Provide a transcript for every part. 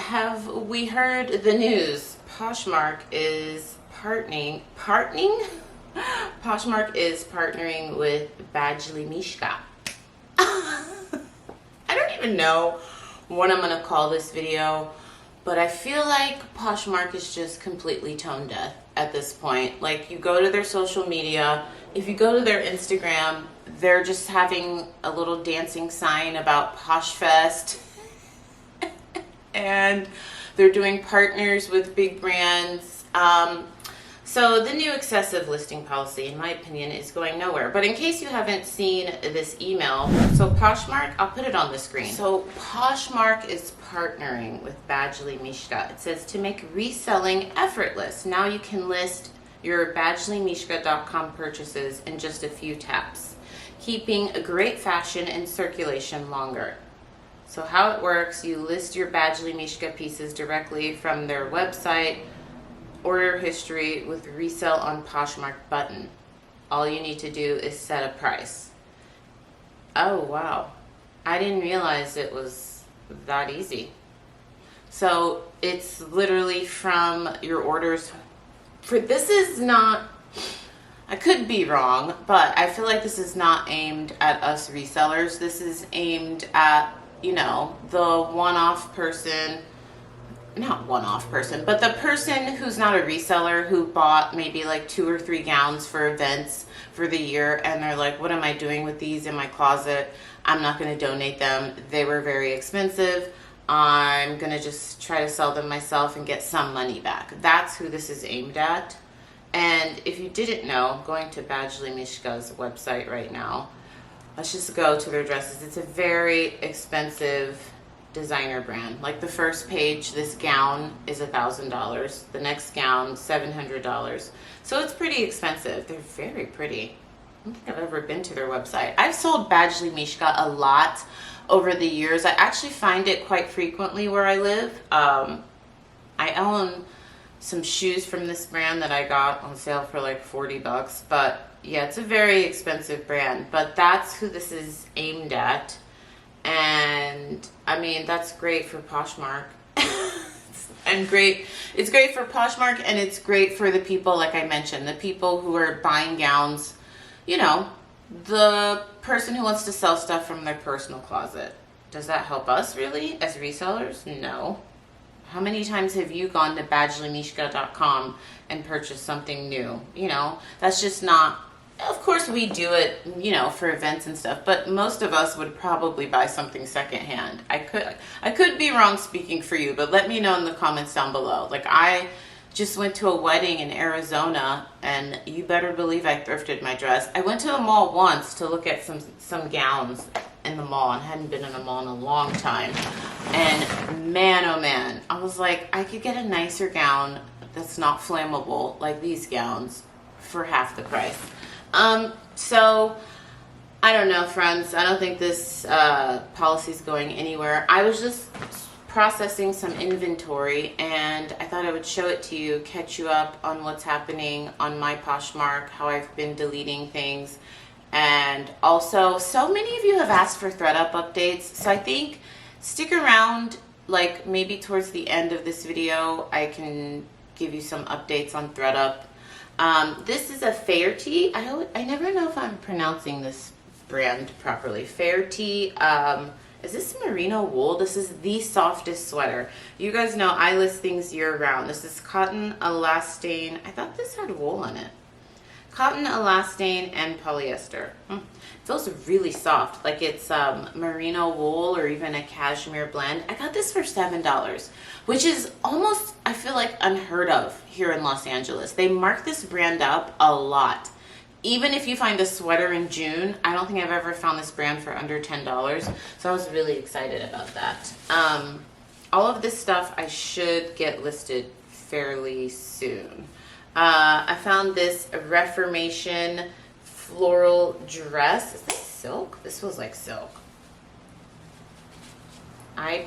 have we heard the news? Poshmark is partnering? Poshmark is partnering with Mishka. I don't even know what I'm gonna call this video, but I feel like Poshmark is just completely tone deaf at this point. Like, you go to their social media, if you go to their Instagram, they're just having a little dancing sign about Poshfest. And they're doing partners with big brands. So the new excessive listing policy, in my opinion, is going nowhere. But in case you haven't seen this email, so Poshmark, I'll put it on the screen. So Poshmark is partnering with Mishka. It says to make reselling effortless. Now you can list your badgelymishka.com purchases in just a few taps, keeping a great fashion in circulation longer. So how it works, you list your Mishka pieces directly from their website, order history with resell on Poshmark button. All you need to do is set a price. Oh, wow. I didn't realize it was that easy. So it's literally from your orders. This is not, I could be wrong, but I feel like this is not aimed at us resellers. This is aimed at, you know, the one-off person, not one-off person, but the person who's not a reseller who bought maybe like 2 or 3 gowns for events for the year, and they're like, what am I doing with these in my closet? I'm not going to donate them. They were very expensive. I'm going to just try to sell them myself and get some money back. That's who this is aimed at. And if you didn't know, going to Mishka's website right now, let's just go to their dresses. It's a very expensive designer brand. Like, the first page, this gown is $1,000. The next gown, $700. So it's pretty expensive. They're very pretty. I don't think I've ever been to their website. I've sold Mishka a lot over the years. I actually find it quite frequently where I live. I own some shoes from this brand that I got on sale for like $40, but yeah, it's a very expensive brand, but that's who this is aimed at. And I mean, that's great for Poshmark. And it's great for Poshmark, and it's great for the people, like I mentioned, the people who are buying gowns, you know, the person who wants to sell stuff from their personal closet. Does that help us really as resellers? No. How many times have you gone to badgelymishka.com and purchased something new? You know, that's just not, of course we do it, you know, for events and stuff, but most of us would probably buy something secondhand. I could be wrong speaking for you, but let me know in the comments down below. Like, I just went to a wedding in Arizona, and you better believe I thrifted my dress. I went to the mall once to look at some gowns in the mall, and hadn't been in a mall in a long time. And man, oh man, I was like, I could get a nicer gown that's not flammable like these gowns for half the price. So I don't know, friends. I don't think this policy is going anywhere. I was just processing some inventory, and I thought I would show it to you, catch you up on what's happening on my Poshmark, how I've been deleting things. And also, so many of you have asked for Thredup updates, so I think stick around, like maybe towards the end of this video I can give you some updates on Thredup. This is a Fairtee. I never know if I'm pronouncing this brand properly. Fairtee. Is this merino wool? This is the softest sweater. You guys know I list things year round. This is cotton, elastane. I thought this had wool in it. Cotton, elastane, and polyester. It feels really soft, like it's merino wool or even a cashmere blend. I got this for $7, which is almost, I feel like, unheard of here in Los Angeles. They mark this brand up a lot. Even if you find a sweater in June, I don't think I've ever found this brand for under $10. So I was really excited about that. All of this stuff I should get listed fairly soon. I found this Reformation floral dress. Is this silk? This feels like silk. I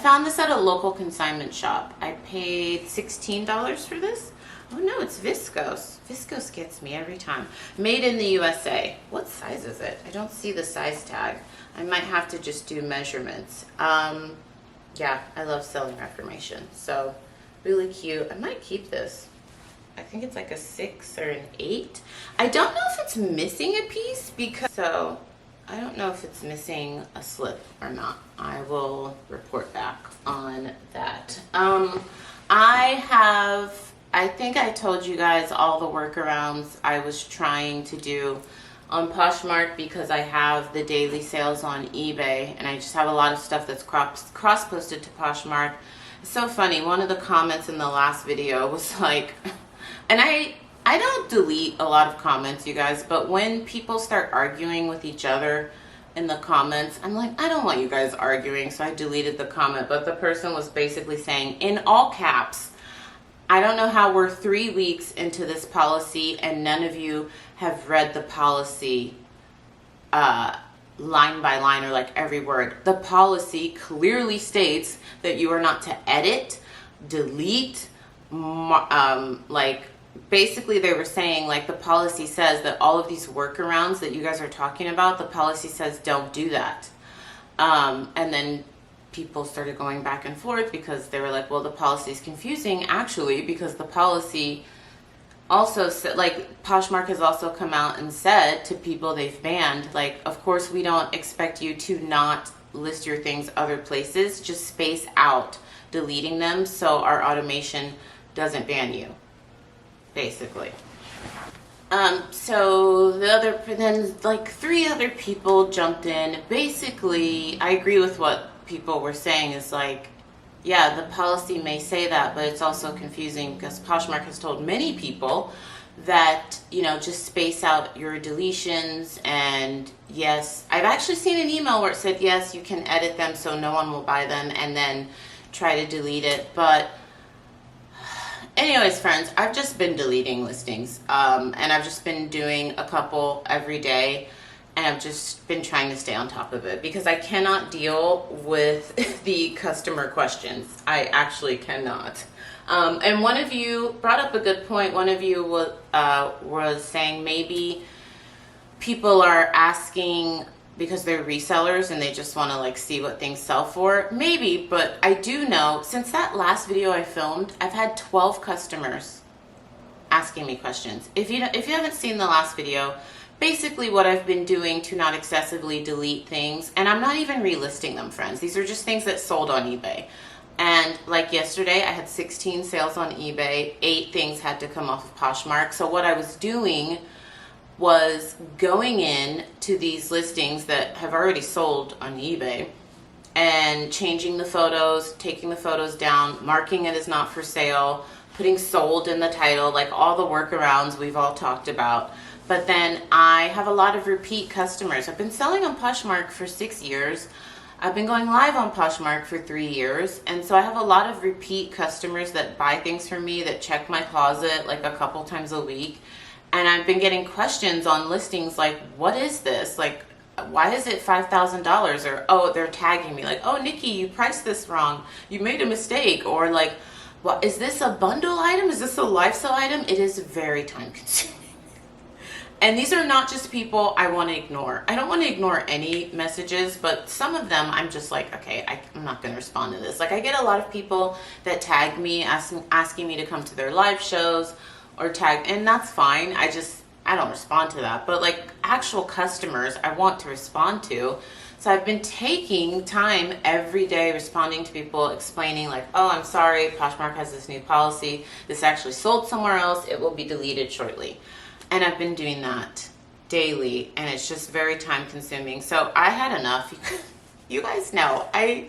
found this at a local consignment shop. I paid $16 for this. Oh no, it's viscose. Viscose gets me every time. Made in the USA. What size is it? I don't see the size tag. I might have to just do measurements. Yeah, I love selling reformation. So really cute. I might keep this. I think it's like a 6 or an 8. I don't know if it's missing a piece because, so I don't know if it's missing a slip or not. I will report back on that. I think I told you guys all the workarounds I was trying to do on Poshmark because I have the daily sales on eBay and I just have a lot of stuff that's cross-posted to Poshmark. It's so funny. One of the comments in the last video was like, and I don't delete a lot of comments, you guys, but when people start arguing with each other in the comments, I'm like, I don't want you guys arguing, so I deleted the comment. But the person was basically saying, in all caps, I don't know how we're 3 weeks into this policy and none of you have read the policy line by line or like every word. The policy clearly states that you are not to edit, delete, like basically they were saying like the policy says that all of these workarounds that you guys are talking about, the policy says don't do that. And then people started going back and forth because they were like, well, the policy is confusing actually because the policy also said, like Poshmark has also come out and said to people they've banned, like, of course we don't expect you to not list your things other places, just space out deleting them so our automation doesn't ban you, basically. So then like 3 other people jumped in. Basically, I agree with what people were saying is like, yeah, the policy may say that, but it's also confusing because Poshmark has told many people that, you know, just space out your deletions. And yes, I've actually seen an email where it said, yes, you can edit them so no one will buy them and then try to delete it. But anyways, friends, I've just been deleting listings and I've just been doing a couple every day. And I've just been trying to stay on top of it because I cannot deal with the customer questions. I actually cannot. And one of you brought up a good point. One of you was saying maybe people are asking because they're resellers and they just want to like see what things sell for. Maybe, but I do know since that last video I filmed, I've had 12 customers asking me questions. If you haven't seen the last video, basically what I've been doing to not excessively delete things, and I'm not even relisting them, friends. These are just things that sold on eBay. And like yesterday, I had 16 sales on eBay, 8 things had to come off of Poshmark. So what I was doing was going in to these listings that have already sold on eBay and changing the photos, taking the photos down, marking it as not for sale, putting sold in the title, like all the workarounds we've all talked about. But then I have a lot of repeat customers. I've been selling on Poshmark for 6 years. I've been going live on Poshmark for 3 years. And so I have a lot of repeat customers that buy things from me, that check my closet like a couple times a week. And I've been getting questions on listings like, what is this? Like, why is it $5,000? Or, oh, they're tagging me like, oh, Nikki, you priced this wrong. You made a mistake. Or like, well, is this a bundle item? Is this a lifestyle item? It is very time consuming. And these are not just people I want to ignore. I don't want to ignore any messages, but some of them I'm just like, okay, I'm not going to respond to this. Like I get a lot of people that tag me asking me to come to their live shows or tag, and that's fine. I don't respond to that. But like actual customers I want to respond to. So I've been taking time every day responding to people, explaining like, oh, I'm sorry, Poshmark has this new policy. This actually sold somewhere else. It will be deleted shortly. And I've been doing that daily, and it's just very time consuming. So I had enough. You guys know I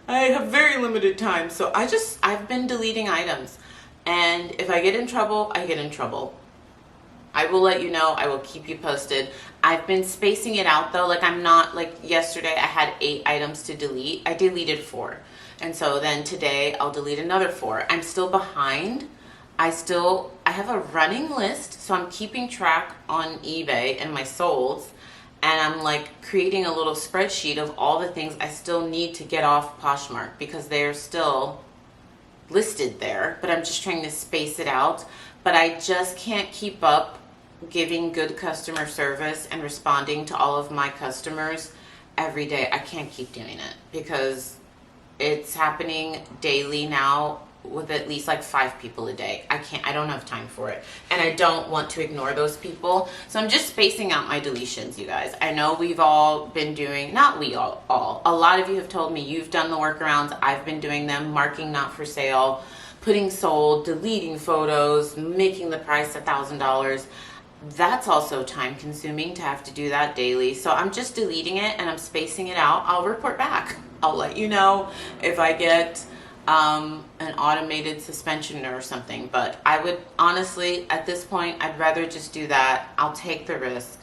have very limited time. So I've been deleting items. And if I get in trouble, I get in trouble. I will let you know. I will keep you posted. I've been spacing it out though. Like I'm not like yesterday I had 8 items to delete. I deleted 4. And so then today I'll delete another 4. I'm still behind. I have a running list, so I'm keeping track on eBay and my solds, and I'm like creating a little spreadsheet of all the things I still need to get off Poshmark because they're still listed there, but I'm just trying to space it out. But I just can't keep up giving good customer service and responding to all of my customers every day. I can't keep doing it because It's happening daily now with at least like 5 people a day. I don't have time for it. And I don't want to ignore those people. So I'm just spacing out my deletions, you guys. I know we've all been doing, not we all, a lot of you have told me you've done the workarounds. I've been doing them, marking not for sale, putting sold, deleting photos, making the price $1,000. That's also time consuming to have to do that daily. So I'm just deleting it and I'm spacing it out. I'll report back. I'll let you know if I get an automated suspension or something. But I would honestly, at this point, I'd rather just do that. I'll take the risk.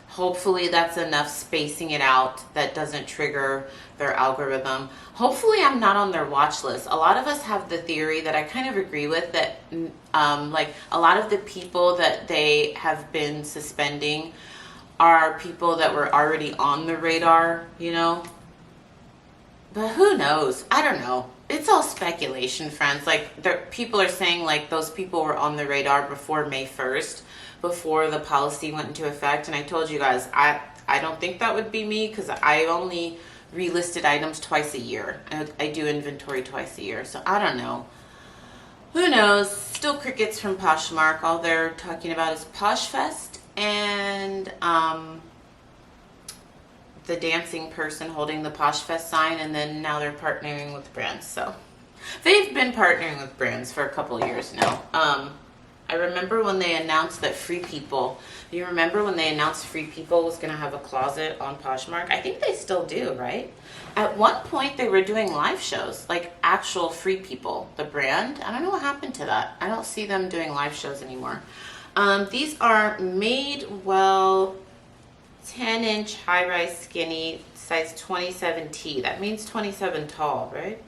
Hopefully that's enough spacing it out that doesn't trigger their algorithm. Hopefully I'm not on their watch list. A lot of us have the theory that I kind of agree with, that like a lot of the people that they have been suspending are people that were already on the radar, you know? But who knows? I don't know. It's all speculation, friends. Like, people are saying like those people were on the radar before May 1st, before the policy went into effect. And I told you guys, I don't think that would be me, because I only relisted items twice a year. I do inventory twice a year. So I don't know. Who knows? Still crickets from Poshmark. All they're talking about is Poshfest and the dancing person holding the Poshfest sign, and then now they're partnering with brands. So they've been partnering with brands for a couple years now. I remember when they announced that Free People, you remember when they announced Free People was going to have a closet on Poshmark? I think they still do, right? At one point they were doing live shows, like actual Free People, the brand. I don't know what happened to that. I don't see them doing live shows anymore. These are Madewell 10-inch high-rise skinny, size 27T. That means 27 tall, right?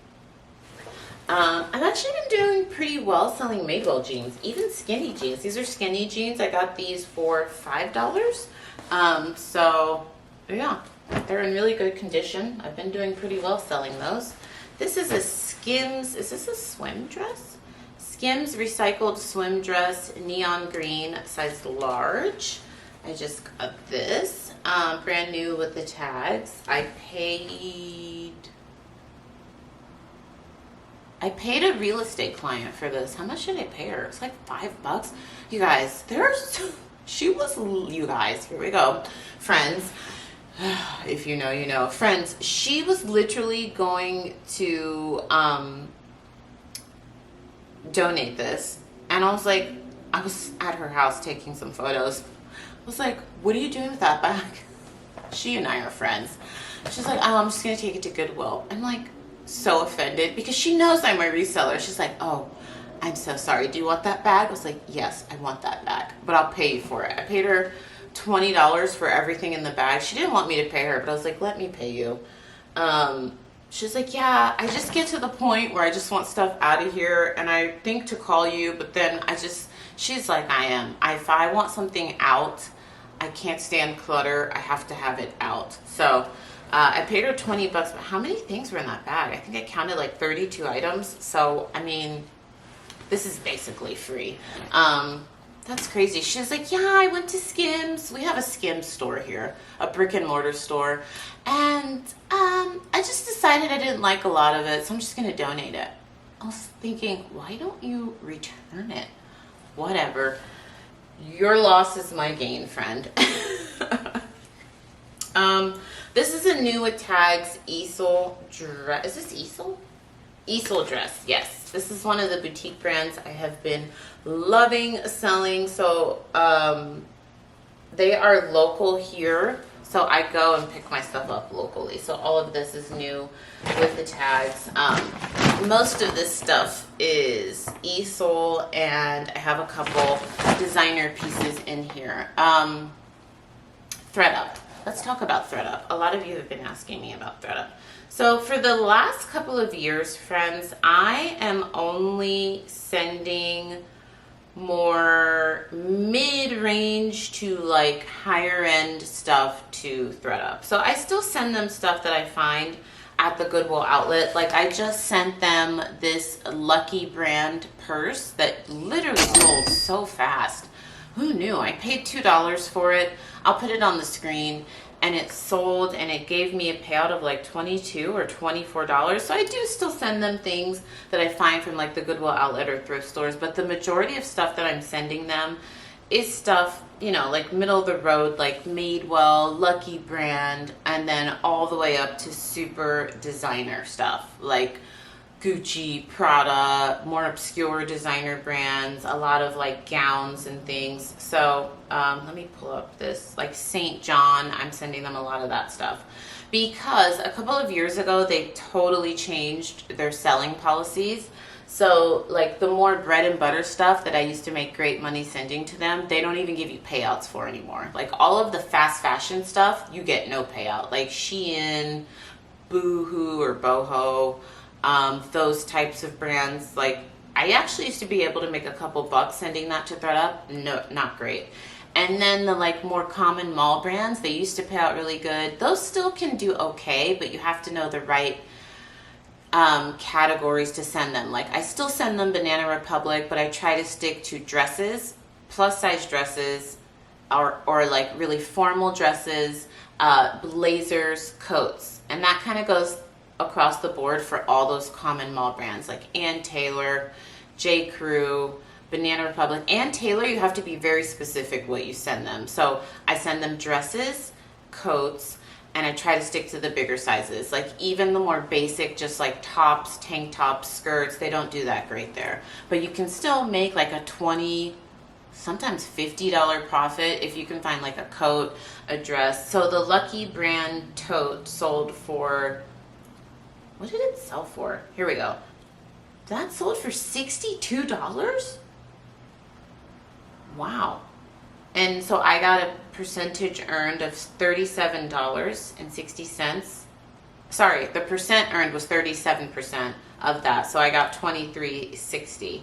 I've actually been doing pretty well selling Madewell jeans, even skinny jeans. These are skinny jeans. I got these for $5. So yeah, they're in really good condition. I've been doing pretty well selling those. This is a Skims, is this a swim dress? Skims recycled swim dress, neon green, size large. I just got this, brand new with the tags. I paid a real estate client for this. How much did I pay her? It's like $5. You guys, you guys, here we go. Friends, if you know, you know. Friends, she was literally going to donate this. And I was like, I was at her house taking some photos. I was like, what are you doing with that bag? She and I are friends. She's like, oh, I'm just going to take it to Goodwill. I'm like, so offended, because she knows I'm a reseller. She's like, oh, I'm so sorry. Do you want that bag? I was like, yes, I want that bag, but I'll pay you for it. I paid her $20 for everything in the bag. She didn't want me to pay her, but I was like, let me pay you. She's like, yeah, I just get to the point where I just want stuff out of here, and I think to call you, but then she's like, if I want something out, I can't stand clutter. I have to have it out. So I paid her $20, but how many things were in that bag? I think I counted like 32 items. So, I mean, this is basically free. That's crazy. She's like, yeah, I went to Skims. We have a Skims store here, a brick and mortar store. And I just decided I didn't like a lot of it, so I'm just going to donate it. I was thinking, why don't you return it? Whatever. Your loss is my gain, friend. This is a new with tags easel dress. Is this easel? Easel dress, yes. This is one of the boutique brands I have been loving selling. So they are local here. So I go and pick my stuff up locally. So all of this is new with the tags. Most of this stuff is easel, and I have a couple designer pieces in here. Thredup. Let's talk about Thredup. A lot of you have been asking me about Thredup. So for the last couple of years, friends, I am only sending more mid-range to like higher end stuff to Thredup. So I still send them stuff that I find at the Goodwill outlet. Like I just sent them this Lucky brand purse that literally sold so fast. Who knew? I paid $2 for it. I'll put it on the screen. and it sold, and it gave me a payout of like $22 or $24. So I do still send them things that I find from like the Goodwill outlet or thrift stores, but the majority of stuff that I'm sending them is stuff, you know, like middle of the road, like Madewell, Lucky Brand, and then all the way up to super designer stuff like Gucci, Prada, more obscure designer brands, a lot of like gowns and things. So let me pull up this, like St. John, I'm sending them a lot of that stuff. Because a couple of years ago, they totally changed their selling policies. So like the more bread and butter stuff that I used to make great money sending to them, they don't even give you payouts for anymore. Like all of the fast fashion stuff, you get no payout. Like Shein, Boohoo or Boho, those types of brands. Like I actually used to be able to make a couple bucks sending that to Thredup. No, not great. And then the like more common mall brands, they used to pay out really good. Those still can do okay, but you have to know the right categories to send them. Like I still send them Banana Republic, but I try to stick to dresses, plus size dresses, or like really formal dresses, blazers, coats. And that kind of goes across the board for all those common mall brands like Ann Taylor, J. Crew, Banana Republic. Ann Taylor, you have to be very specific what you send them. So I send them dresses, coats, and I try to stick to the bigger sizes. Like even the more basic, just like tops, tank tops, skirts, they don't do that great there. But you can still make like a $20, sometimes $50 profit if you can find like a coat, a dress. So the Lucky Brand tote sold for, what did it sell for? Here we go. That sold for $62? Wow. And so I got a percentage earned of $37.60. Sorry, the percent earned was 37% of that. So I got $23.60.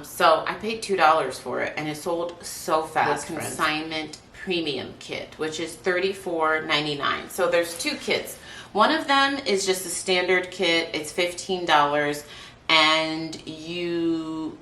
So I paid $2 for it, and it sold so fast. The Consignment Premium kit, which is $34.99. So there's two kits. One of them is just a standard kit. It's $15, and you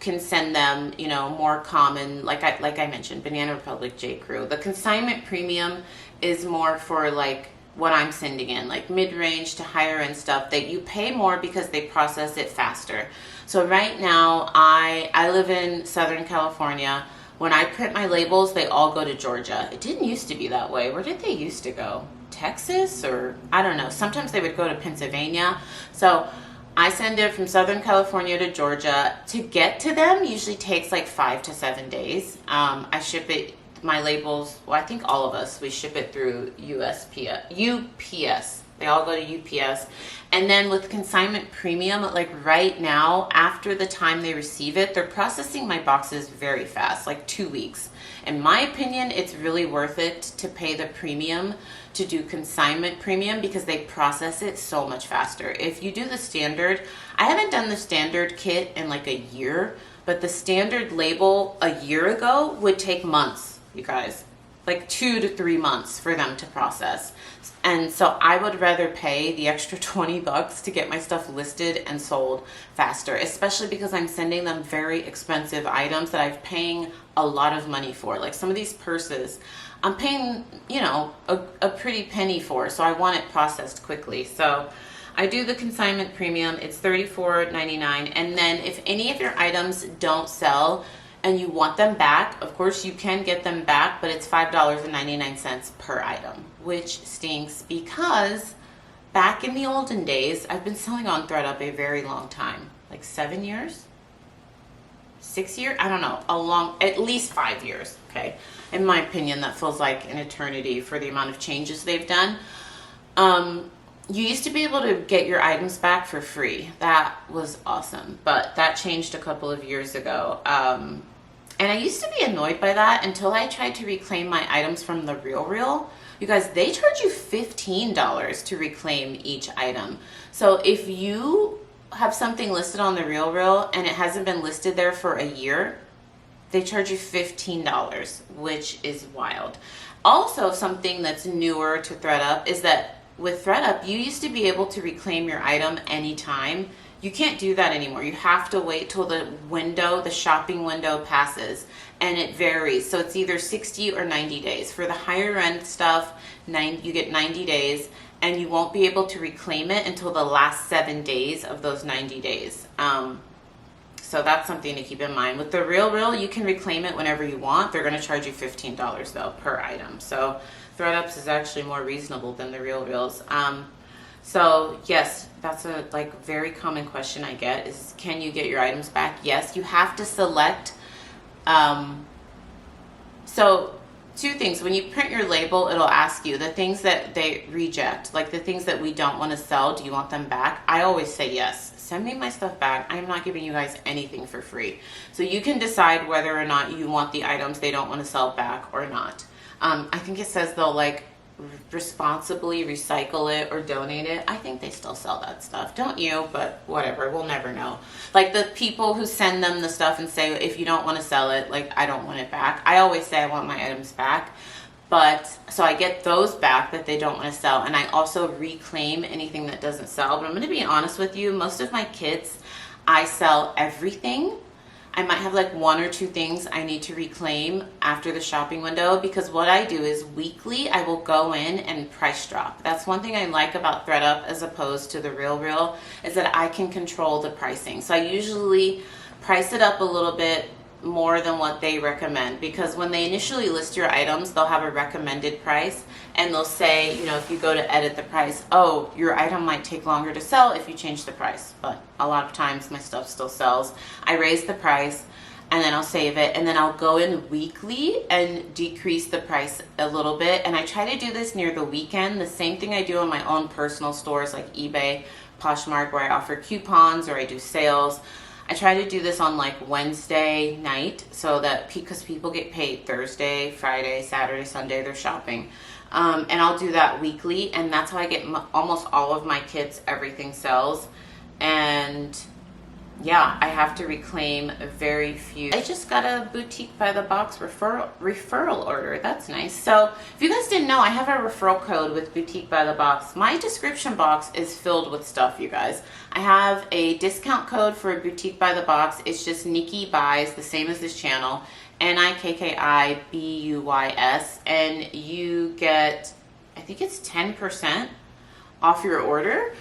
can send them, you know, more common, like I mentioned, Banana Republic, J. Crew. The Consignment Premium is more for like what I'm sending in, like mid-range to higher end stuff that you pay more because they process it faster. So right now, I live in Southern California. When I print my labels, they all go to Georgia. It didn't used to be that way. Where did they used to go? Texas, or I don't know. Sometimes they would go to Pennsylvania. So I send it from Southern California to Georgia. To get to them usually takes like 5 to 7 days. I ship it, my labels, well, I think all of us, we ship it through UPS. They all go to UPS. And then with Consignment Premium, like right now, after the time they receive it, they're processing my boxes very fast, like 2 weeks. In my opinion, it's really worth it to pay the premium to do Consignment Premium because they process it so much faster. If you do the standard, I haven't done the standard kit in like a year, but the standard label a year ago would take months, you guys. Like 2 to 3 months for them to process. And so I would rather pay the extra $20 to get my stuff listed and sold faster, especially because I'm sending them very expensive items that I'm paying a lot of money for. Like some of these purses, I'm paying, you know, a pretty penny for, so I want it processed quickly. So I do the Consignment Premium. It's $34.99. And then if any of your items don't sell and you want them back, of course you can get them back, but it's $5.99 per item, which stinks because back in the olden days, I've been selling on Thredup a very long time, like 7 years, 6 years, I don't know, at least 5 years, okay? In my opinion, that feels like an eternity for the amount of changes they've done. You used to be able to get your items back for free. That was awesome, but that changed a couple of years ago. And I used to be annoyed by that until I tried to reclaim my items from the RealReal. You guys, they charge you $15 to reclaim each item. So if you have something listed on the RealReal and it hasn't been listed there for a year, they charge you $15, which is wild. Also, something that's newer to Thredup is that with Thredup, you used to be able to reclaim your item anytime You can't do that anymore. You have to wait till the window, the shopping window passes, and it varies. So it's either 60 or 90 days. For the higher end stuff, you get 90 days, and you won't be able to reclaim it until the last 7 days of those 90 days. So that's something to keep in mind. With the Real, you can reclaim it whenever you want. They're going to charge you $15 though per item. So Thredups is actually more reasonable than the Reals. So yes, that's a very common question I get is, can you get your items back? Yes, you have to select. So two things. When you print your label, it'll ask you the things that they reject, like the things that we don't want to sell. Do you want them back? I always say yes. Send me my stuff back. I'm not giving you guys anything for free. So you can decide whether or not you want the items they don't want to sell back or not. I think it says they'll responsibly recycle it or donate it. I think they still sell that stuff. Don't you? But whatever, we'll never know. Like the people who send them the stuff and say, if you don't want to sell it, I don't want it back. I always say I want my items back. But so I get those back that they don't want to sell, and I also reclaim anything that doesn't sell. But I'm going to be honest with you, most of my kits, I sell everything. I might have one or two things I need to reclaim after the shopping window, because what I do is weekly I will go in and price drop. That's one thing I like about Thredup as opposed to the Real, is that I can control the pricing. So I usually price it up a little bit more than what they recommend, because when they initially list your items, they'll have a recommended price, and they'll say, if you go to edit the price, oh, your item might take longer to sell if you change the price. But a lot of times my stuff still sells. I raise the price and then I'll save it, and then I'll go in weekly and decrease the price a little bit. And I try to do this near the weekend, the same thing I do on my own personal stores like eBay, Poshmark, where I offer coupons or I do sales. I try to do this on Wednesday night, so that because people get paid Thursday, Friday, Saturday, Sunday, they're shopping. And I'll do that weekly, and that's how I get almost all of my kits. Everything sells. And yeah, I have to reclaim very few. I just got a Boutique by the Box referral order. That's nice. So if you guys didn't know, I have a referral code with Boutique by the Box. My description box is filled with stuff, you guys. I have a discount code for Boutique by the Box. It's just NikkiBeautyBlis, the same as this channel, NikkiBeautyBlis, and you get, I think it's 10% off your order.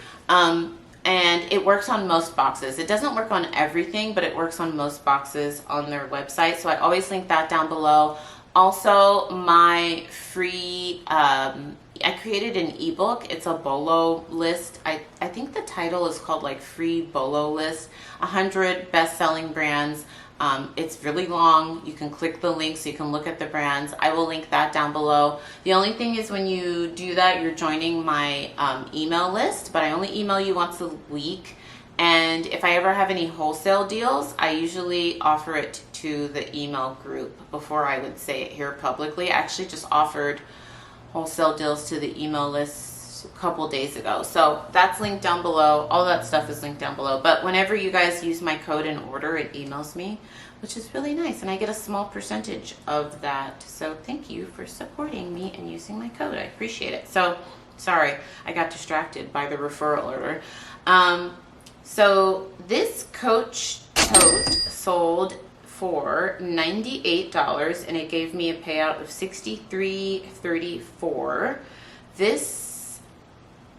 And it works on most boxes. It doesn't work on everything, but it works on most boxes on their website. So I always link that down below. Also, my free, I created an ebook. It's a Bolo list. I think the title is called Free Bolo List, 100 best-selling brands. It's really long. You can click the link so you can look at the brands. I will link that down below. The only thing is when you do that, you're joining my email list, but I only email you once a week. And if I ever have any wholesale deals, I usually offer it to the email group before I would say it here publicly. I actually just offered wholesale deals to the email list a couple days ago. So that's linked down below. All that stuff is linked down below. But whenever you guys use my code and order, it emails me, which is really nice. And I get a small percentage of that. So thank you for supporting me and using my code. I appreciate it. So sorry, I got distracted by the referral order. So this Coach tote sold for $98 and it gave me a payout of $63.34. This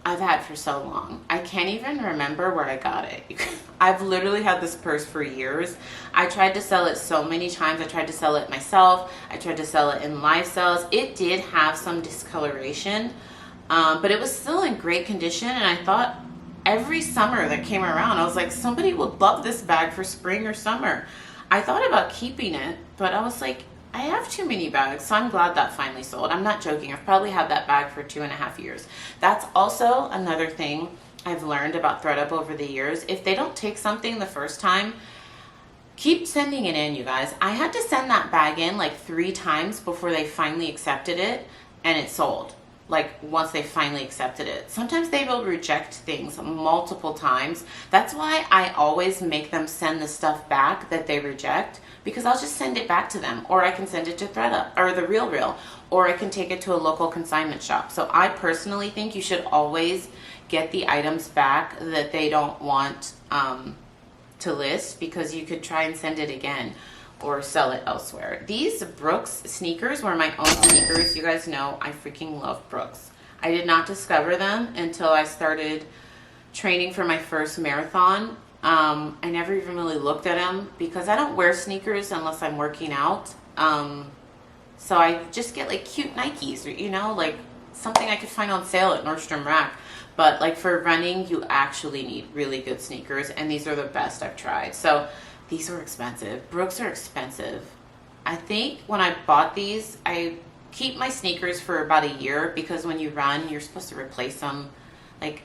I've had for so long. I can't even remember where I got it. I've literally had this purse for years. I tried to sell it so many times. I tried to sell it myself. I tried to sell it in live sales. It did have some discoloration, but it was still in great condition. And I thought every summer that came around, I was like, somebody would love this bag for spring or summer. I thought about keeping it, but I was like, I have too many bags, so I'm glad that finally sold. I'm not joking. I've probably had that bag for 2.5 years. That's also another thing I've learned about Thredup over the years. If they don't take something the first time, keep sending it in, you guys. I had to send that bag in like 3 times before they finally accepted it, and it sold. Like once they finally accepted it. Sometimes they will reject things multiple times. That's why I always make them send the stuff back that they reject, because I'll just send it back to them, or I can send it to Thredup or the Real, or I can take it to a local consignment shop. So I personally think you should always get the items back that they don't want to list, because you could try and send it again or sell it elsewhere. These Brooks sneakers were my own sneakers. You guys know I freaking love Brooks. I did not discover them until I started training for my first marathon. I never even really looked at them because I don't wear sneakers unless I'm working out. So I just get like cute Nikes, or, you know, like something I could find on sale at Nordstrom Rack. But like for running, you actually need really good sneakers, and these are the best I've tried. So these were expensive. Brooks are expensive. I think when I bought these, I keep my sneakers for about a year, because when you run, you're supposed to replace them. Like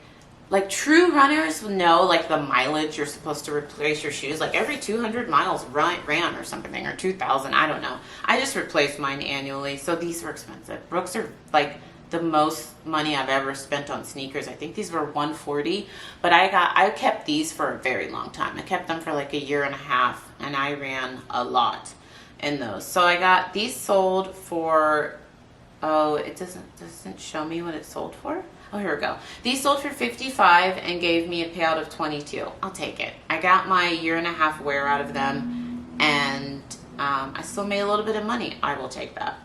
true runners know like the mileage you're supposed to replace your shoes. Like every 200 miles ran or something, or 2,000, I don't know. I just replaced mine annually. So these were expensive. Brooks are like the most money I've ever spent on sneakers. I think these were $140, but I kept these for a very long time. I kept them for like a year and a half, and I ran a lot in those. So I got these sold for, oh, it doesn't show me what it sold for. Oh, here we go. These sold for $55 and gave me a payout of $22. I'll take it. I got my year and a half wear out of them, and I still made a little bit of money. I will take that.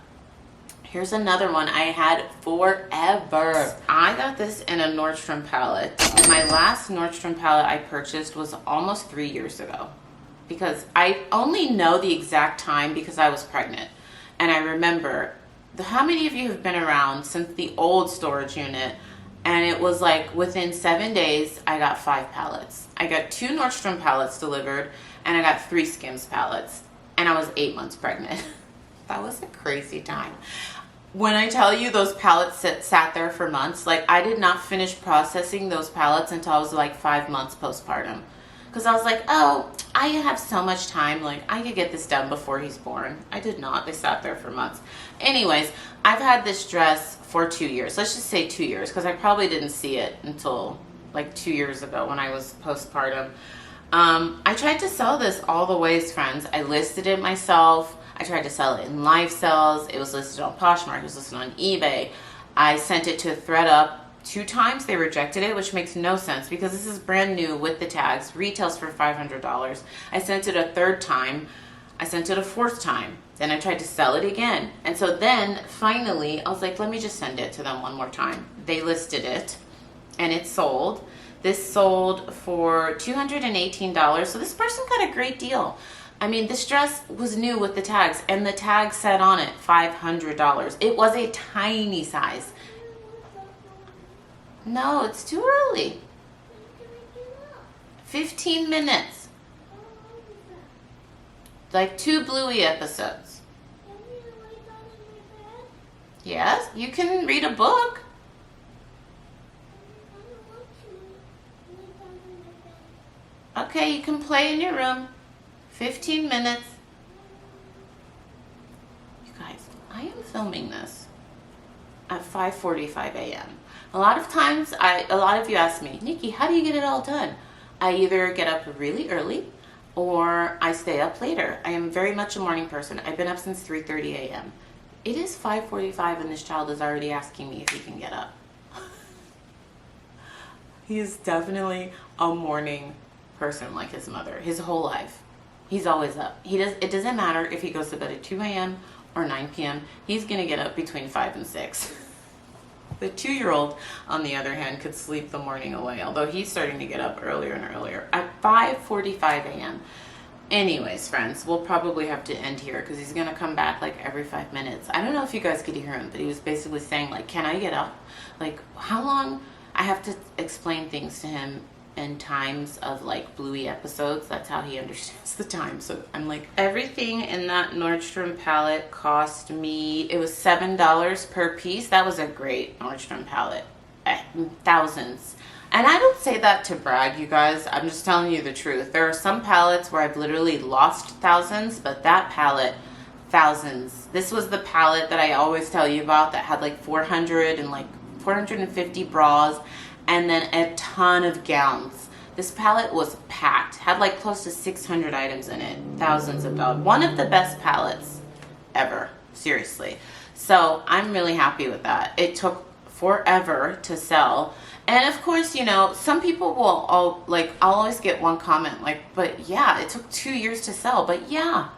Here's another one I had forever. I got this in a Nordstrom pallet, and my last Nordstrom pallet I purchased was almost 3 years ago, because I only know the exact time because I was pregnant. And I remember, how many of you have been around since the old storage unit? And it was like within 7 days, I got 5 pallets. I got 2 Nordstrom pallets delivered, and I got 3 Skims pallets. And I was 8 months pregnant. That was a crazy time. When I tell you those pallets sat there for months, like I did not finish processing those pallets until I was like 5 months postpartum. Because I was like, oh, I have so much time, like I could get this done before he's born. I did not. They sat there for months. Anyways, I've had this dress for 2 years. Let's just say 2 years, because I probably didn't see it until like 2 years ago when I was postpartum. I tried to sell this all the ways, friends. I listed it myself. I tried to sell it in live sales. It was listed on Poshmark. It was listed on eBay. I sent it to Thredup 2 times. They rejected it, which makes no sense because this is brand new with the tags. Retails for $500. I sent it a 3rd time. I sent it a 4th time. Then I tried to sell it again. And so then finally I was like, let me just send it to them one more time. They listed it and it sold. This sold for $218. So this person got a great deal. I mean, this dress was new with the tags, and the tag said on it $500. It was a tiny size. No, it's too early. 15 minutes. Like 2 Bluey episodes. Yes, you can read a book. Okay, you can play in your room. 15 minutes. You guys, I am filming this at 5:45 a.m. A lot of times, a lot of you ask me, Nikki, how do you get it all done? I either get up really early or I stay up later. I am very much a morning person. I've been up since 3:30 a.m. It is 5:45 and this child is already asking me if he can get up. He is definitely a morning person like his mother, his whole life. He's always up. It doesn't matter if he goes to bed at 2 a.m. or 9 p.m. He's going to get up between 5 and 6. The 2-year-old, on the other hand, could sleep the morning away, although he's starting to get up earlier and earlier at 5:45 a.m. Anyways, friends, we'll probably have to end here because he's going to come back like every 5 minutes. I don't know if you guys could hear him, but he was basically saying, like, can I get up? Like, how long? I have to explain things to him in times of like Bluey episodes. That's how he understands the time. So I'm like, everything in that Nordstrom palette cost me, it was $7 per piece. That was a great Nordstrom palette. Thousands. And I don't say that to brag, you guys. I'm just telling you the truth. There are some palettes where I've literally lost thousands, but that palette, thousands. This was the palette that I always tell you about that had like 450 bras and then a ton of gowns. This palette was packed, had like close to 600 items in it, thousands of dollars. One of the best palettes ever, seriously. So I'm really happy with that. It took forever to sell, And of course, you know, some people will I'll always get one comment like, but yeah, it took 2 years to sell. But yeah,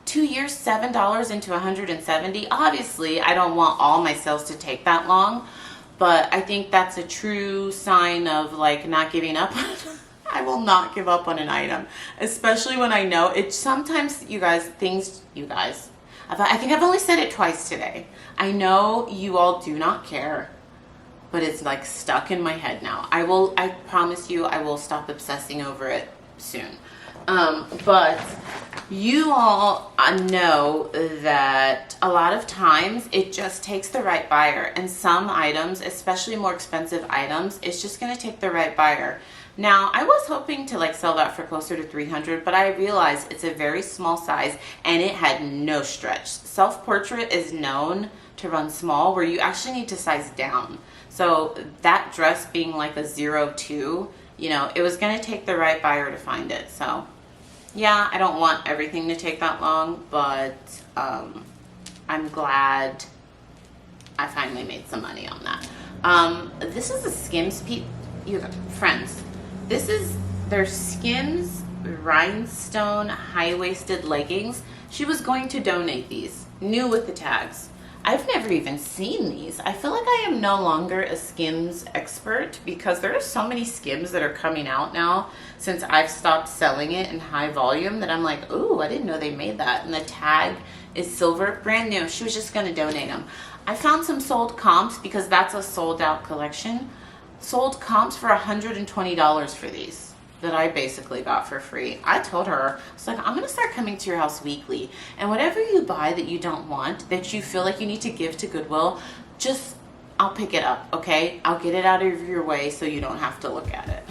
2 years, $7 into 170. Obviously, I don't want all my sales to take that long, but I think that's a true sign of like not giving up. I will not give up on an item, especially when I know it. Sometimes, I think I've only said it twice today. I know you all do not care, but it's like stuck in my head now. I promise you, I will stop obsessing over it soon. But you all know that a lot of times it just takes the right buyer, and some items, especially more expensive items, it's just going to take the right buyer. Now, I was hoping to like sell that for closer to 300, but I realized it's a very small size and it had no stretch. Self-portrait is known to run small, where you actually need to size down. So that dress being like a 02, you know, it was going to take the right buyer to find it. So yeah, I don't want everything to take that long, but I'm glad I finally made some money on that. This is a Skims friends. This is their Skims rhinestone high-waisted leggings. She was going to donate these, new with the tags. I've never even seen these. I feel like I am no longer a Skims expert because there are so many Skims that are coming out now since I've stopped selling it in high volume that I'm like, ooh, I didn't know they made that. And the tag is silver, brand new. She was just going to donate them. I found some sold comps because that's a sold out collection. Sold comps for $120 for these that I basically got for free. I told her, I was like, I'm gonna start coming to your house weekly, and whatever you buy that you don't want, that you feel like you need to give to Goodwill, I'll pick it up, okay? I'll get it out of your way so you don't have to look at it.